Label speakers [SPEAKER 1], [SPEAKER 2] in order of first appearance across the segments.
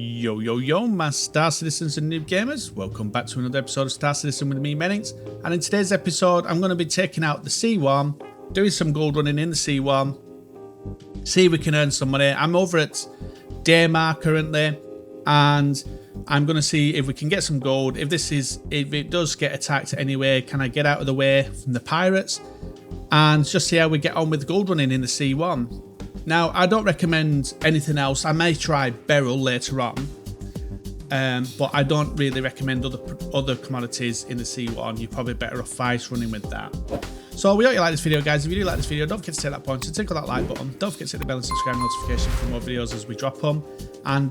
[SPEAKER 1] Yo, yo, yo, my Star Citizens and Noob Gamers. Welcome back to another episode of Star Citizen with me, Mennings. And in today's episode, I'm going to be taking out the C1, doing some gold running in the C1, see if we can earn some money. I'm over at Daymar currently, and I'm going to see if we can get some gold. If it does get attacked anyway, can I get out of the way from the pirates? And just see how we get on with gold running in the C1. Now, I don't recommend anything else. I may try Beryl later on, but I don't really recommend other commodities in the C1. You're probably better off Vice running with that. So we hope you like this video, guys. If you do like this video, don't forget to take that point and tickle that like button. Don't forget to hit the bell and subscribe notification for more videos as we drop them. And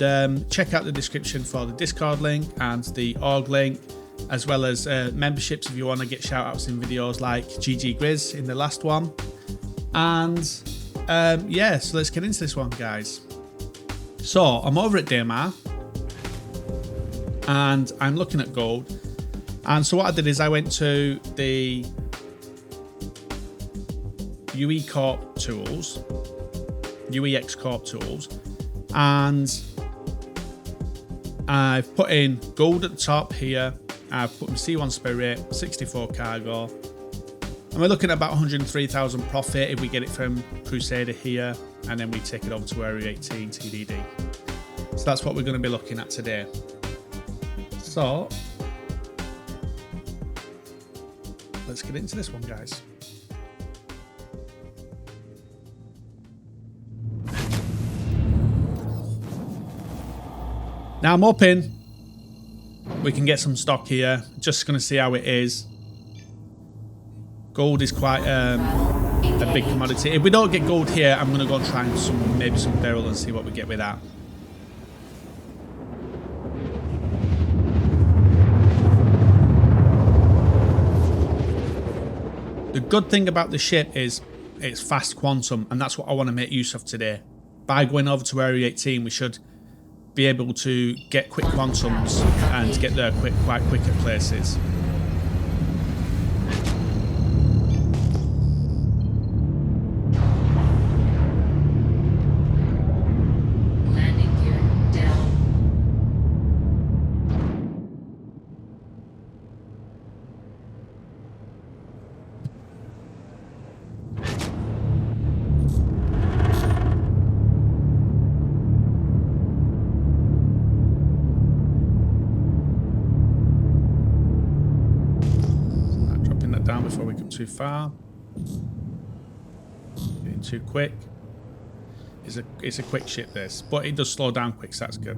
[SPEAKER 1] check out the description for the Discord link and the org link, as well as memberships if you want to get shout outs in videos like GG Grizz in the last one. And yeah, so let's get into this one, guys. So I'm over at Daymar and I'm looking at gold. And so what I did is I went to the UE Corp tools, UEX Corp tools, and I've put in gold at the top here. I've put my C1 Spirit, 64 cargo. And we're looking at about 103,000 profit if we get it from Crusader here, and then we take it over to Area 18 TDD. So that's what we're going to be looking at today. So let's get into this one, guys. Now I'm hoping we can get some stock here. Just going to see how it is. Gold is quite a big commodity. If we don't get gold here, I'm going to go and try and maybe some Beryl and see what we get with that. The good thing about the ship is it's fast quantum, and that's what I want to make use of today. By going over to Area 18, we should be able to get quick quantums and get there quite quick at places. Down before we come too far. Getting too quick. It's a quick ship, this, but it does slow down quick, so that's good.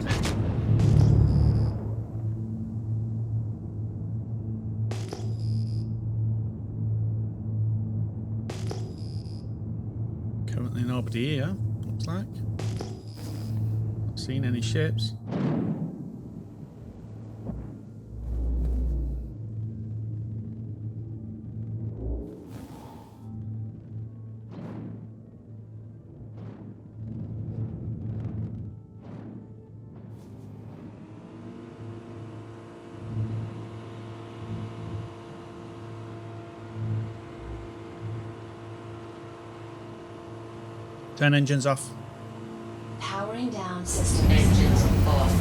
[SPEAKER 1] Currently nobody here, looks like. Not seen any ships. Turn engines off.
[SPEAKER 2] Powering down system engines off.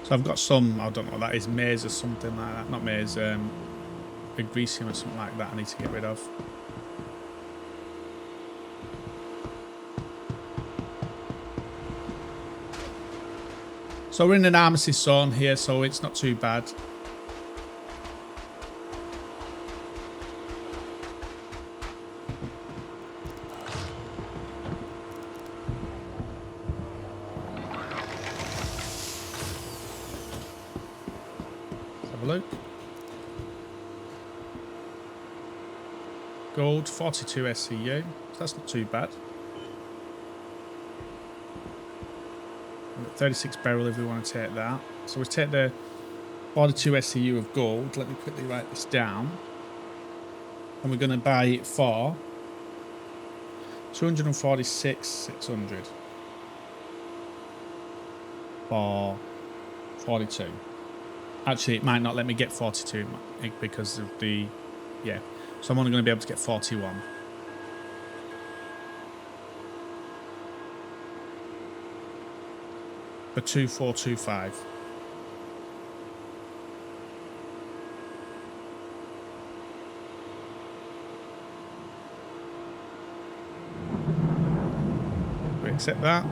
[SPEAKER 1] So I've got some, I don't know what that is, maize or something like that. Not maize, magnesium or something like that I need to get rid of. So we're in an armistice zone here, so it's not too bad. Let's have a look. Gold, 42 SCU, so that's not too bad. 36 Beryl if we want to take that. So we take the 42 SCU of gold. Let me quickly write this down. And we're going to buy it for 246,600. for 42. Actually, it might not let me get 42 because of the... Yeah. So I'm only going to be able to get 41. For 2425. We accept that.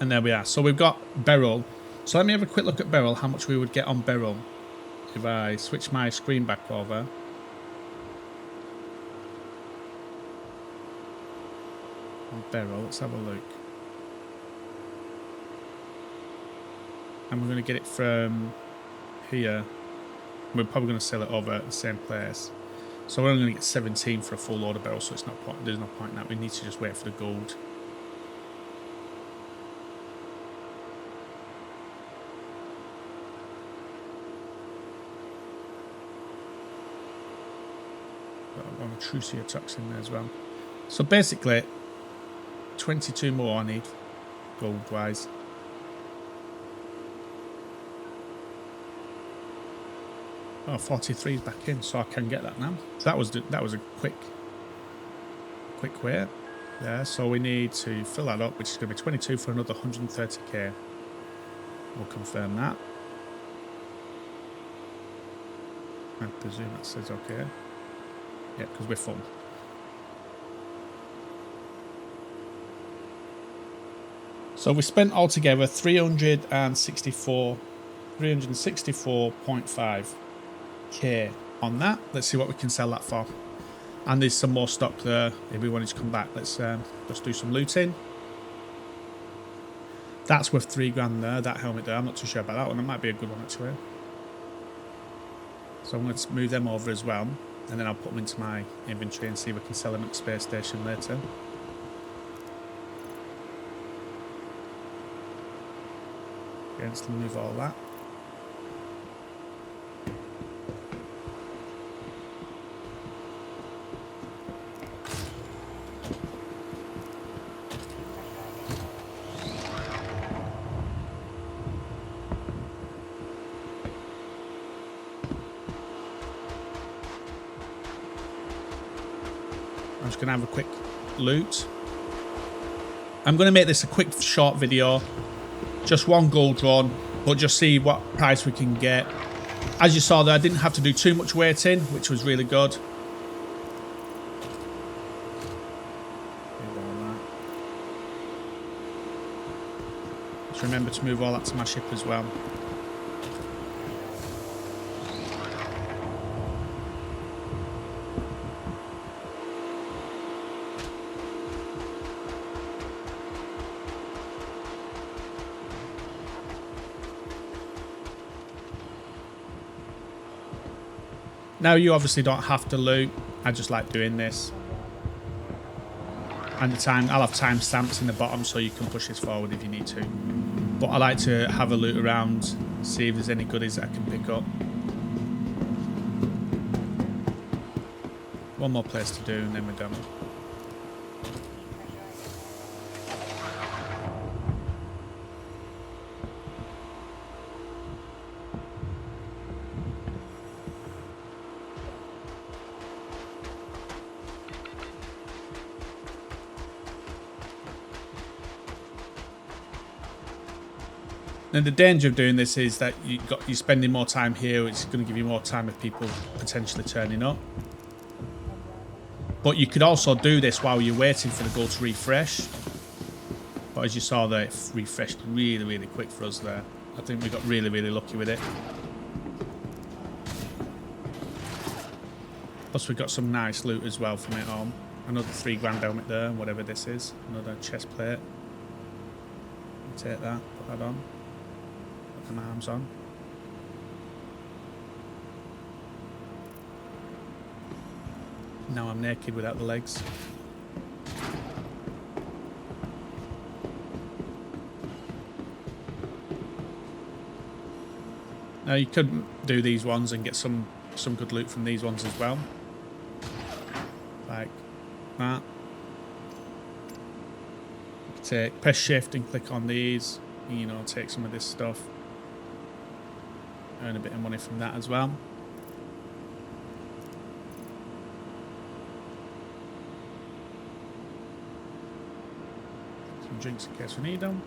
[SPEAKER 1] And there we are. So we've got Beryl. So let me have a quick look at Beryl, how much we would get on Beryl if I switch my screen back over. On Beryl, let's have a look. And we're going to get it from here. We're probably going to sell it over at the same place. So we're only going to get 17 for a full load of Beryl, so it's not point, there's no point in that. We need to just wait for the gold. Got a Crusader attacks in there as well. So basically, 22 more I need, gold-wise. Oh, 43 is back in, so I can get that now. So that was a quick wait. Yeah, so we need to fill that up, which is going to be 22 for another 130k. We'll confirm that. I presume that says okay. Yeah, because we're full. So we spent altogether 364.5k on that. Let's see what we can sell that for. And there's some more stock there if we wanted to come back. Let's do some looting. That's worth 3 grand there, that helmet there. I'm not too sure about that one. It might be a good one actually. So I'm going to move them over as well. And then I'll put them into my inventory and see if I can sell them at the space station later. Okay, let's remove all that. I'm just going to have a quick loot. I'm going to make this a quick short video. Just one gold run, but just see what price we can get. As you saw there, I didn't have to do too much waiting, which was really good. Just remember to move all that to my ship as well. Now you obviously don't have to loot. I just like doing this. And I'll have timestamps in the bottom so you can push this forward if you need to. But I like to have a loot around, see if there's any goodies that I can pick up. One more place to do and then we're done. Now the danger of doing this is that you're spending more time here, which is going to give you more time of people potentially turning up. But you could also do this while you're waiting for the goal to refresh. But as you saw there, it refreshed really, really quick for us there. I think we got really, really lucky with it. Plus we got some nice loot as well from it home. Another 3 grand helmet there, whatever this is. Another chest plate. Take that, put that on. Put my arms on. Now I'm naked without the legs. Now you could do these ones and get some good loot from these ones as well. Like that. You can press shift and click on these. you know, take some of this stuff, earn a bit of money from that as well. Some drinks in case we need them.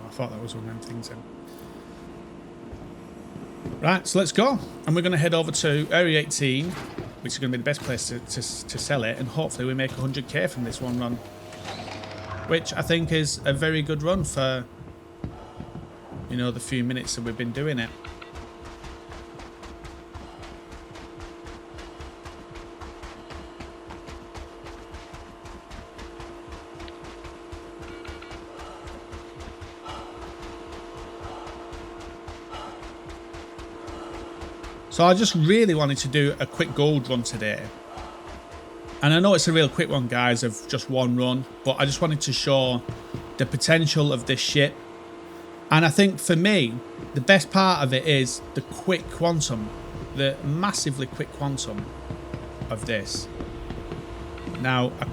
[SPEAKER 1] I thought that was one of them things then. Right, so let's go. And we're going to head over to Area 18, which is going to be the best place to sell it. And hopefully we make 100k from this one run. Which I think is a very good run for, you know, the few minutes that we've been doing it. So I just really wanted to do a quick gold run today. And I know it's a real quick one, guys, of just one run. But I just wanted to show the potential of this ship. And I think for me, the best part of it is the quick quantum. The massively quick quantum of this. Now, I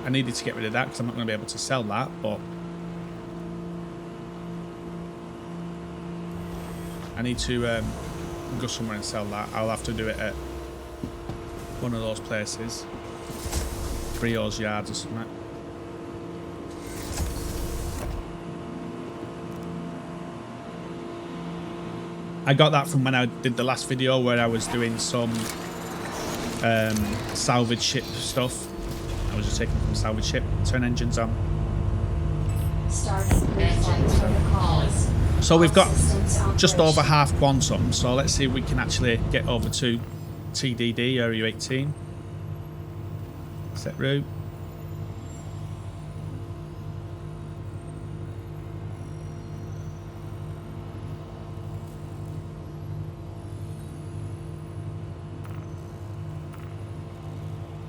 [SPEAKER 1] needed to get rid of that because I'm not going to be able to sell that. But I need to go somewhere and sell that. I'll have to do it at one of those places, Brio's yards or something. I got that from when I did the last video where I was doing some salvage ship stuff. I was just taking from salvage ship. Turn engines on.
[SPEAKER 2] Starting engines protocols.
[SPEAKER 1] So we've got just over half quantum, so let's see if we can actually get over to TDD, Area 18. Set route.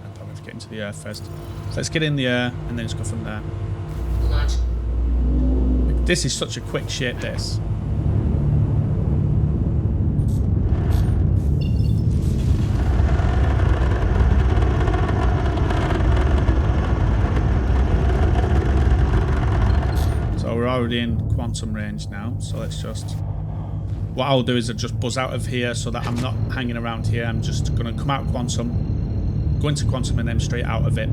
[SPEAKER 1] I'll probably have to get into the air first. So let's get in the air and then just go from there.
[SPEAKER 2] Launch.
[SPEAKER 1] This is such a quick ship, this. So we're already in quantum range now, so let's just... What I'll do is I'll just buzz out of here so that I'm not hanging around here. I'm just going to come out quantum, go into quantum and then straight out of it.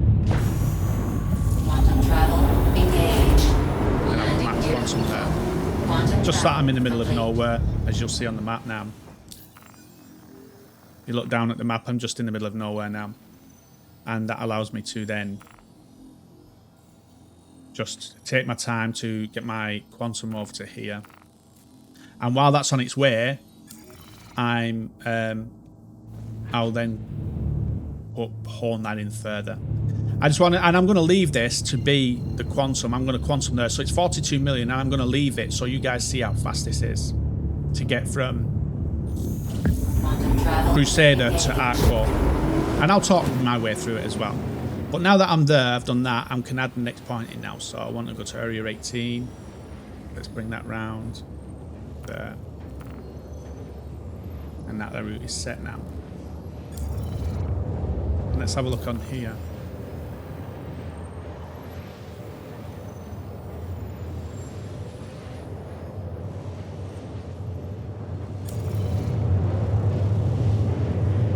[SPEAKER 2] Quantum travel engage.
[SPEAKER 1] And I'll come out quantum there. Just that I'm in the middle of nowhere, as you'll see on the map now. You look down at the map, I'm just in the middle of nowhere now. And that allows me to then just take my time to get my quantum over to here. And while that's on its way, I'll then hone that in further. I just want to, and I'm going to leave this to be the quantum. I'm going to quantum there. So it's 42 million. Now I'm going to leave it so you guys see how fast this is to get from Crusader to Arco. And I'll talk my way through it as well. But now that I'm there, I've done that, I can add the next point in now. So I want to go to Area 18. Let's bring that round. There. And that route is set now. And let's have a look on here.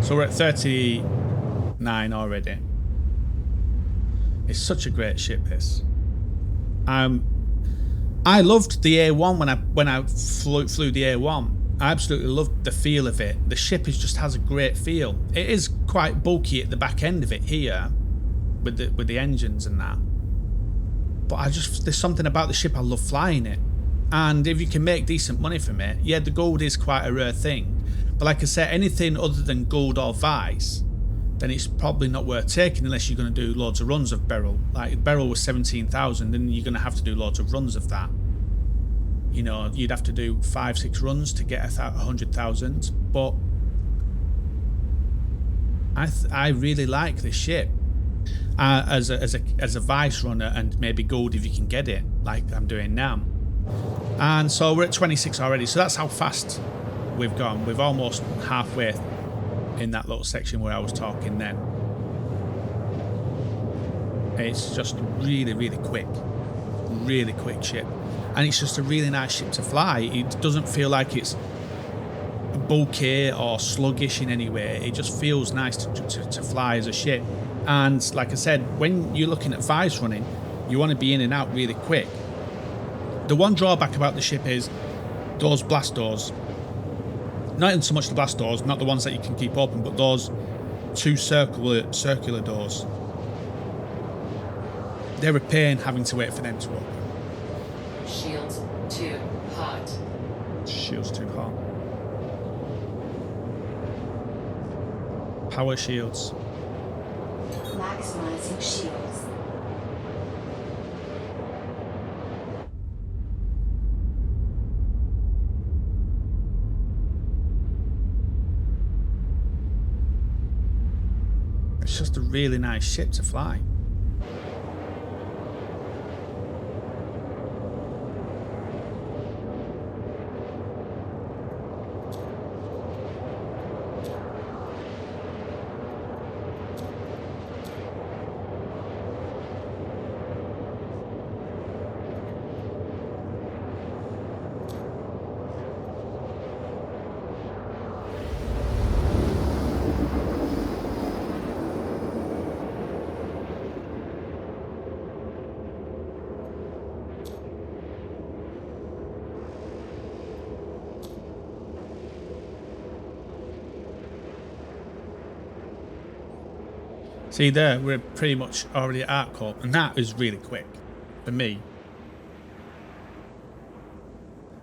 [SPEAKER 1] So we're at 39 already. It's such a great ship, this. I loved the A1 when I flew the A1. I absolutely loved the feel of it. The ship just has a great feel. It is quite bulky at the back end of it here, with the engines and that. But there's something about the ship, I love flying it. And if you can make decent money from it, yeah, the gold is quite a rare thing. But like I said, anything other than gold or vice, then it's probably not worth taking unless you're going to do loads of runs of Beryl. Like Beryl was 17,000, then you're going to have to do loads of runs of that. You know, you'd have to do 5-6 runs to get 100,000. But I really like this ship as a vice runner, and maybe gold if you can get it, like I'm doing now. And so we're at 26 already. So that's how fast we've gone. We're almost halfway in that little section where I was talking then. It's just really, really quick ship. And it's just a really nice ship to fly. It doesn't feel like it's bulky or sluggish in any way. It just feels nice to fly as a ship. And like I said, when you're looking at vice running, you want to be in and out really quick. The one drawback about the ship is those blast doors. Not even so much the blast doors, not the ones that you can keep open, but those two circular doors. They're a pain having to wait for them to open.
[SPEAKER 2] Shields too hot.
[SPEAKER 1] Shields too hot. Power shields.
[SPEAKER 2] Maximizing shields.
[SPEAKER 1] It's just a really nice ship to fly. See there, we're pretty much already at Arc Corp, and that is really quick for me.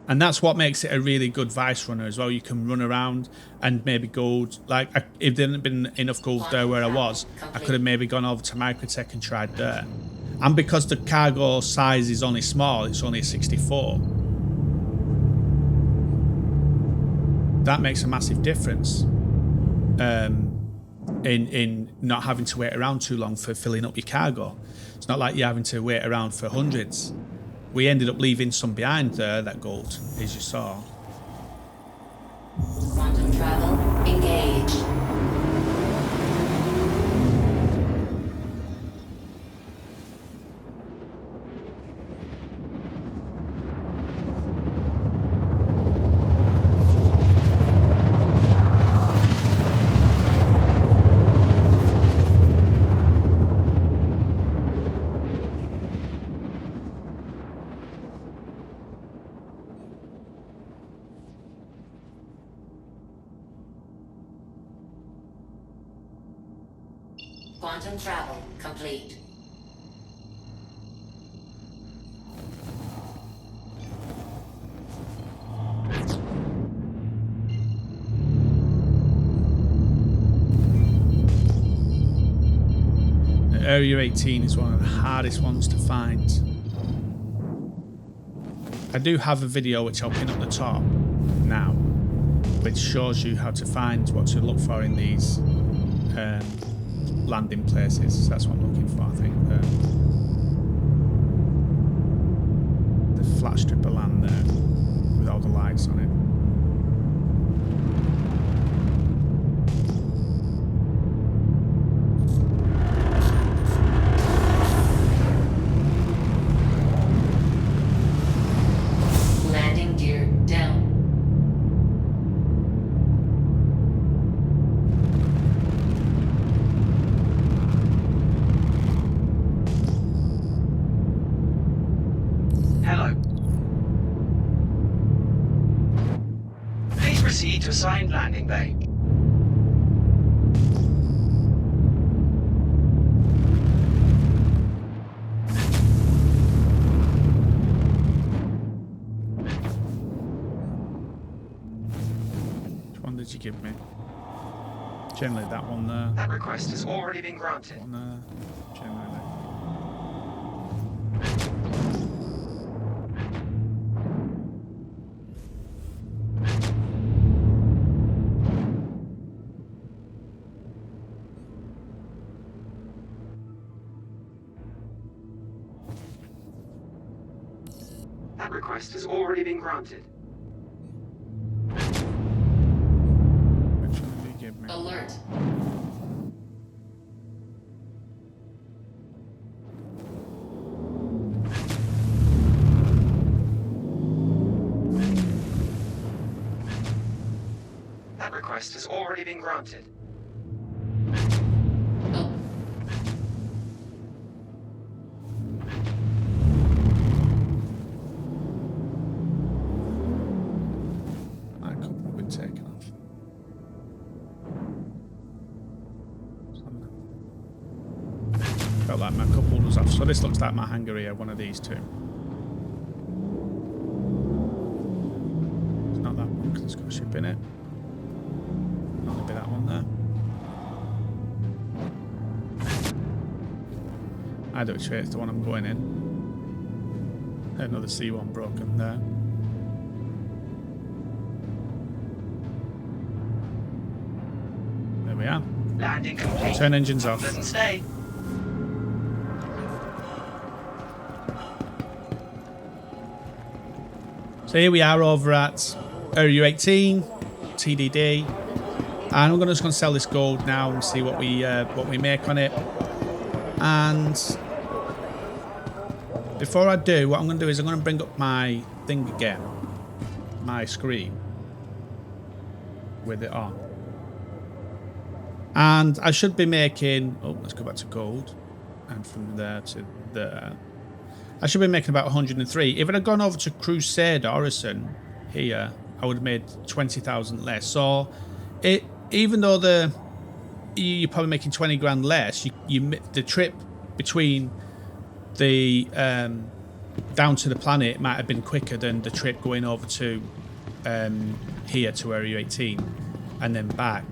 [SPEAKER 1] And that's what makes it a really good vice runner as well. You can run around and maybe gold. Like, if there hadn't been enough gold there where I was, I could have maybe gone over to microTech and tried there. And because the cargo size is only small, it's only a 64. That makes a massive difference. In not having to wait around too long for filling up your cargo. It's not like you're having to wait around for hundreds. We ended up leaving some behind there, that gold, as you saw.
[SPEAKER 2] Quantum travel engaged. Quantum travel complete.
[SPEAKER 1] Area 18 is one of the hardest ones to find. I do have a video which I'll pin up the top now, which shows you how to find what to look for in these landing places. That's what I'm looking for, I think. The flat strip of land there with all the lights on it.
[SPEAKER 2] Landing gear down.
[SPEAKER 3] Hello. Please proceed to assigned landing bay.
[SPEAKER 1] Which one did you give me? Generally that one there.
[SPEAKER 3] That request has already been granted.
[SPEAKER 1] One there. Generally.
[SPEAKER 3] That request request has already been granted.
[SPEAKER 1] Which one did he give me?
[SPEAKER 2] Alert.
[SPEAKER 3] That request has already been granted.
[SPEAKER 2] Oh,
[SPEAKER 1] That couple will be taken off. Felt like my couple was off. So this looks like my hangar here, one of these two. It's not that one because it's got a ship in it. Might be that one there. Either which way, it's the one I'm going in. Another C1 broken there. There we are.
[SPEAKER 3] Landing complete.
[SPEAKER 1] Turn engines off.
[SPEAKER 3] Doesn't stay.
[SPEAKER 1] So here we are over at Area 18, TDD, and we're just going to sell this gold now and see what we make on it. And before I do, what I'm going to do is I'm going to bring up my thing again, my screen, with it on. And I should be making, oh, let's go back to gold, and from there to there. I should be making about 103. If it had gone over to Crusader Orison here, I would have made 20,000 less. So, even though you're probably making 20 grand less, the trip between the down to the planet might have been quicker than the trip going over to here to Area 18 and then back.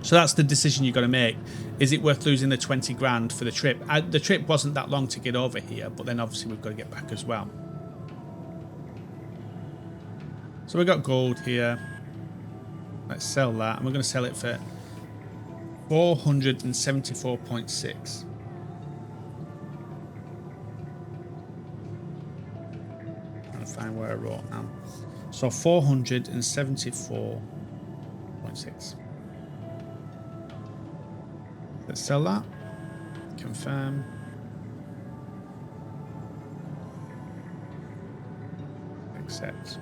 [SPEAKER 1] So that's the decision you've got to make. Is it worth losing the 20 grand for the trip? The trip wasn't that long to get over here, but then obviously we've got to get back as well. So we've got gold here. Let's sell that. And we're going to sell it for 474.6. Trying to find where I wrote now. So 474.6. Let's sell that. Confirm. Accept.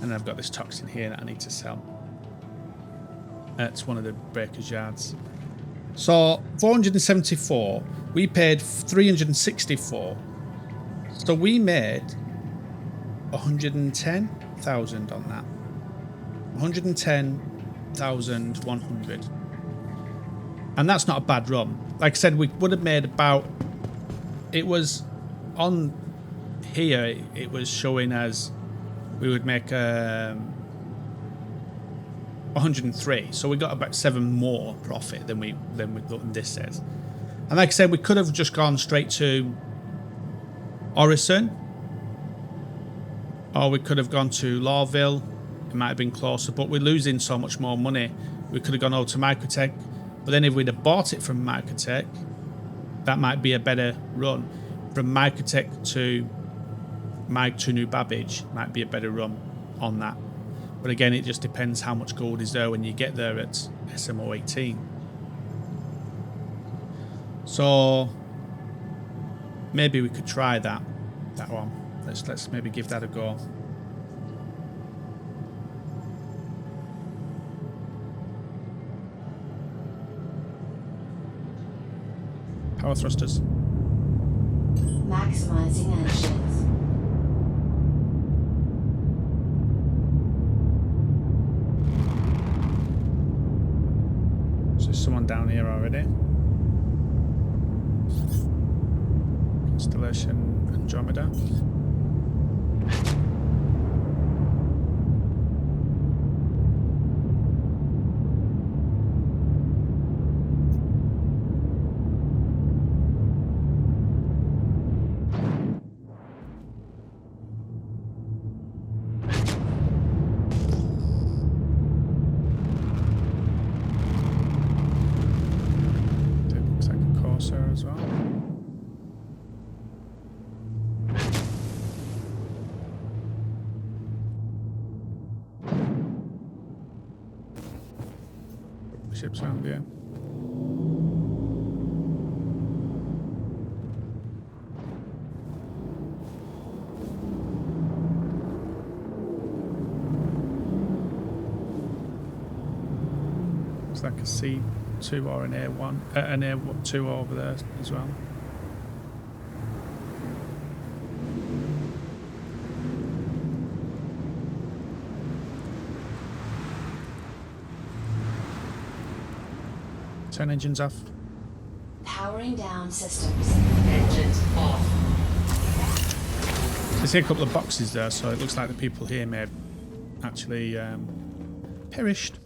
[SPEAKER 1] And I've got this toxin here that I need to sell. It's one of the breakers yards. So 474. We paid 364. So we made 110,000 on that. 110,100. And that's not a bad run. Like I said, we would have made about, it was on here, it was showing as we would make 103. So we got about 7 more profit than this says. And like I said, we could have just gone straight to Orison, or we could have gone to Lawville. It might have been closer, but we're losing so much more money. We could have gone over to microTech, but then if we'd have bought it from microTech, that might be a better run. From microTech to New Babbage might be a better run on that. But again, it just depends how much gold is there when you get there at SMO 18. So maybe we could try that one. Let's maybe give that a go. Power thrusters.
[SPEAKER 4] Maximizing engines.
[SPEAKER 1] So there's someone down here already. Constellation Andromeda. As well. ships around here. It's like a C2 or an A1, an A2 over there as well. Turn engines off.
[SPEAKER 2] Powering down systems. Engines off.
[SPEAKER 1] I see a couple of boxes there, so it looks like the people here may have actually perished.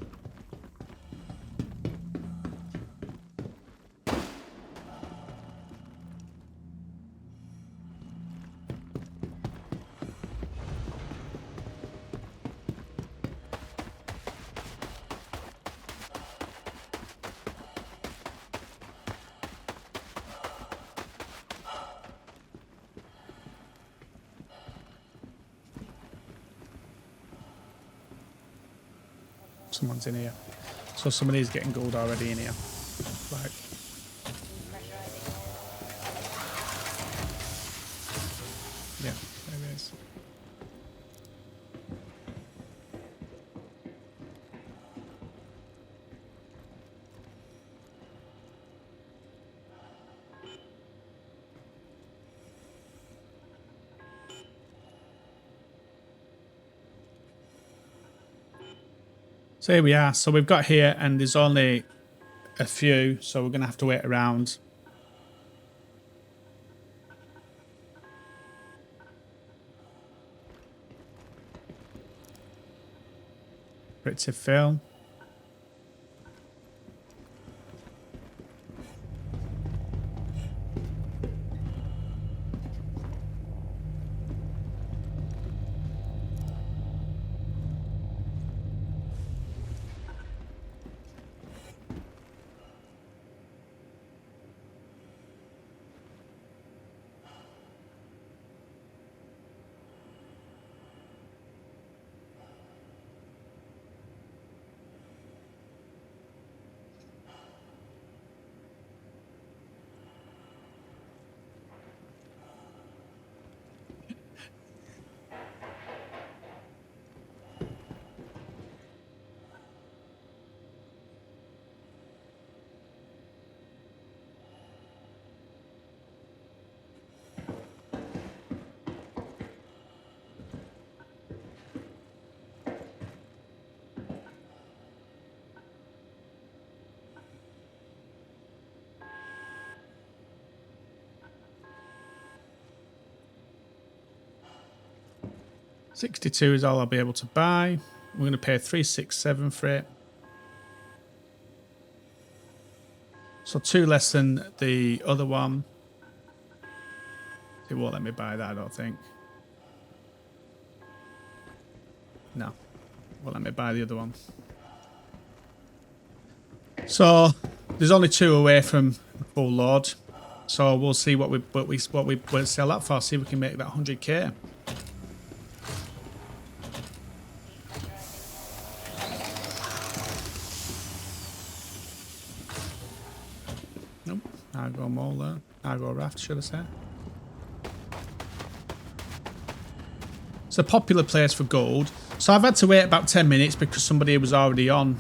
[SPEAKER 1] Someone's in here. So somebody's getting gold already in here. Right. Yeah, there it is. So here we are. So we've got here, and there's only a few, so we're going to have to wait around. For it to fill. $62 is all I'll be able to buy. We're going to pay $367 for it. So 2 less than the other one. It won't let me buy that, I don't think. No, won't let me buy the other one. So there's only 2 away from full load. So we'll see what we sell that for. See if we can make that 100k. Nope, cargo mole there. Cargo raft, should I say. It's a popular place for gold. So I've had to wait about 10 minutes because somebody was already on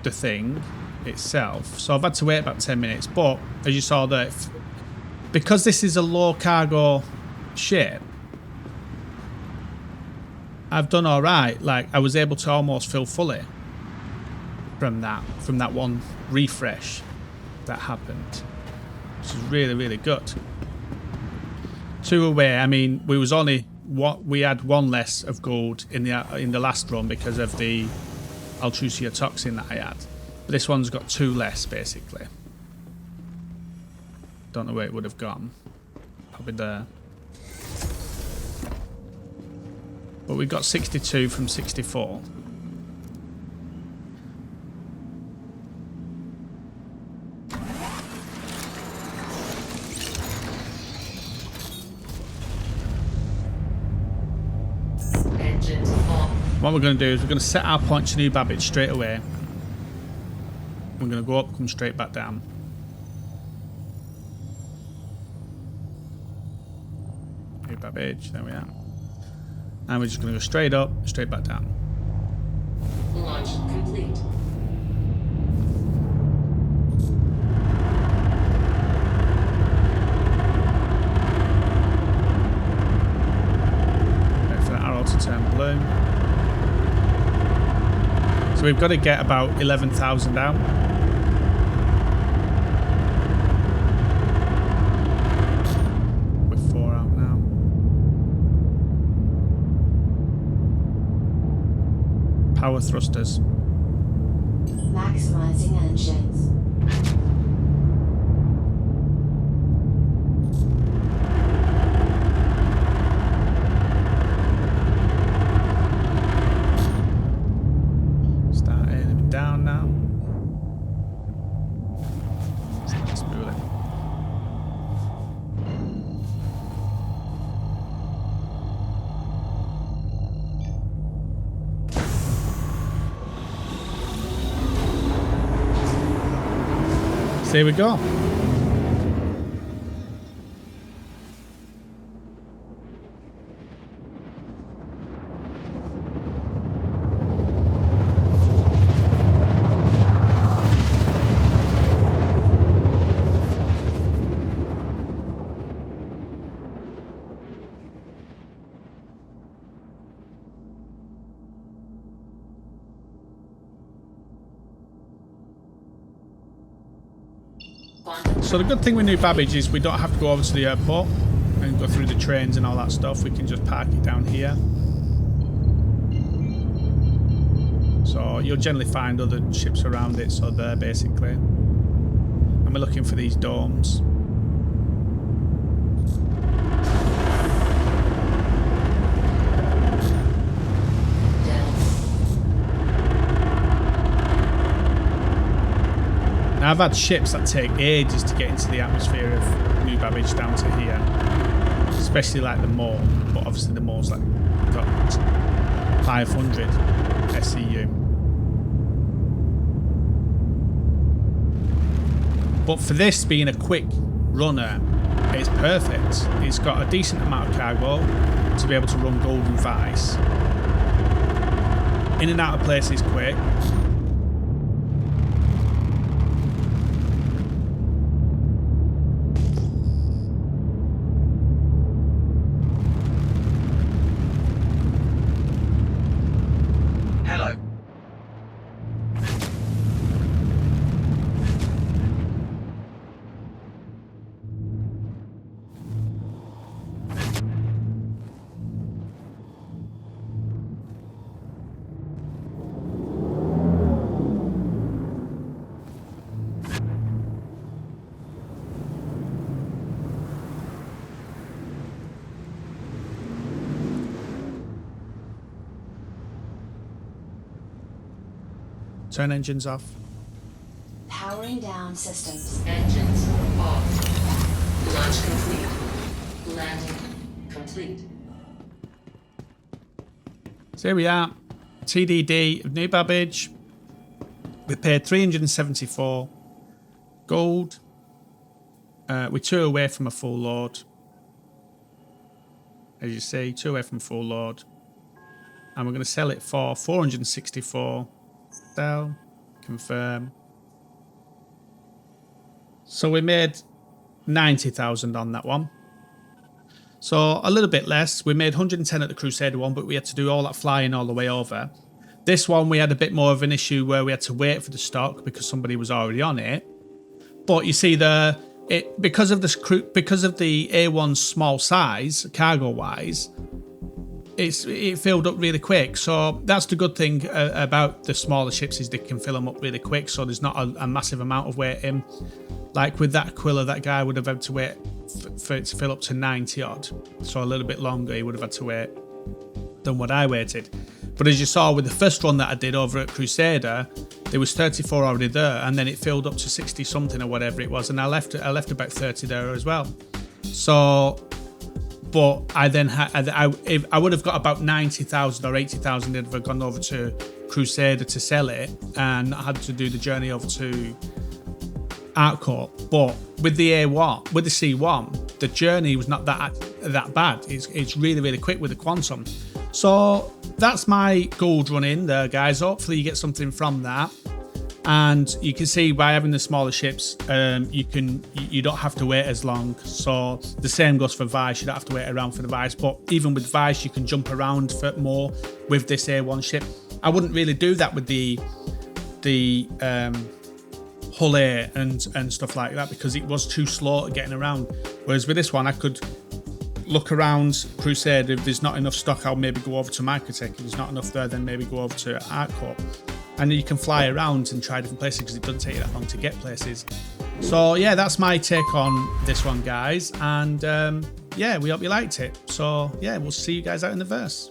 [SPEAKER 1] the thing itself. So I've had to wait about 10 minutes. But as you saw there, because this is a low cargo ship, I've done all right. Like, I was able to almost fill fully from that one refresh that happened, which is really, really good. 2 away. I mean, we had 1 less of gold in the last run because of the Altrusia toxin that I had. But this one's got 2 less basically. Don't know where it would have gone. Probably there. But we got 62 from 64.
[SPEAKER 2] Engines off.
[SPEAKER 1] What we're going to do is we're going to set our point to New Babbage straight away. We're going to go up, come straight back down. Hey, Babbage, there we are. And we're just going to go straight up, straight back down.
[SPEAKER 2] Launch complete.
[SPEAKER 1] Wait for that arrow to turn blue. So we've got to get about 11,000 out. We're 4 out now. Power thrusters.
[SPEAKER 2] Maximizing engines.
[SPEAKER 1] Start aiming down now. Start spooling. So here we go. So the good thing with New Babbage is we don't have to go over to the airport and go through the trains and all that stuff. We can just park it down here. So you'll generally find other ships around it, so there basically. And we're looking for these domes. Now I've had ships that take ages to get into the atmosphere of New Babbage down to here. Especially like the Maw, but obviously the Maw's like got 500 SEU. But for this being a quick runner, it's perfect. It's got a decent amount of cargo to be able to run Golden Vice. In and out of places quick.
[SPEAKER 3] Hello.
[SPEAKER 1] Turn engines off.
[SPEAKER 2] Powering down systems.
[SPEAKER 4] Engines off. Launch complete. Landing complete.
[SPEAKER 1] So here we are. TDD of New Babbage. We paid 374 gold. We're 2 away from a full load. As you see, 2 away from full load. And we're going to sell it for 464. Sell. Confirm. So we made 90,000 on that one. So a little bit less. We made 110 at the Crusader one, but we had to do all that flying all the way over. This one we had a bit more of an issue where we had to wait for the stock because somebody was already on it. But you see because of the A1's small size, cargo wise, it filled up really quick. So that's the good thing about the smaller ships is they can fill them up really quick. So there's not a massive amount of waiting. Like with that Aquila, that guy would have had to wait for it to fill up to 90 odd. So a little bit longer he would have had to wait than what I waited. But as you saw with the first run that I did over at Crusader, there was 34 already there, and then it filled up to 60 something or whatever it was, and I left about 30 there as well. So but I then had I would have got about 90,000 or 80,000 if I'd gone over to Crusader to sell it and I had to do the journey over to Artcourt. But with the A1, with the C1, the journey was not that bad. It's really, really quick with the Quantum. So that's my gold run in there, guys. Hopefully you get something from that. And you can see by having the smaller ships, you don't have to wait as long. So the same goes for Vice. You don't have to wait around for the Vice. But even with Vice, you can jump around for more with this A1 ship. I wouldn't really do that with the Hull A and stuff like that because it was too slow at getting around. Whereas with this one, I could look around Crusader. If there's not enough stock, I'll maybe go over to microTech. If there's not enough there, then maybe go over to Artcourt. And you can fly around and try different places because it doesn't take you that long to get places. So yeah, that's my take on this one, guys. And yeah, we hope you liked it. So yeah, we'll see you guys out in the verse.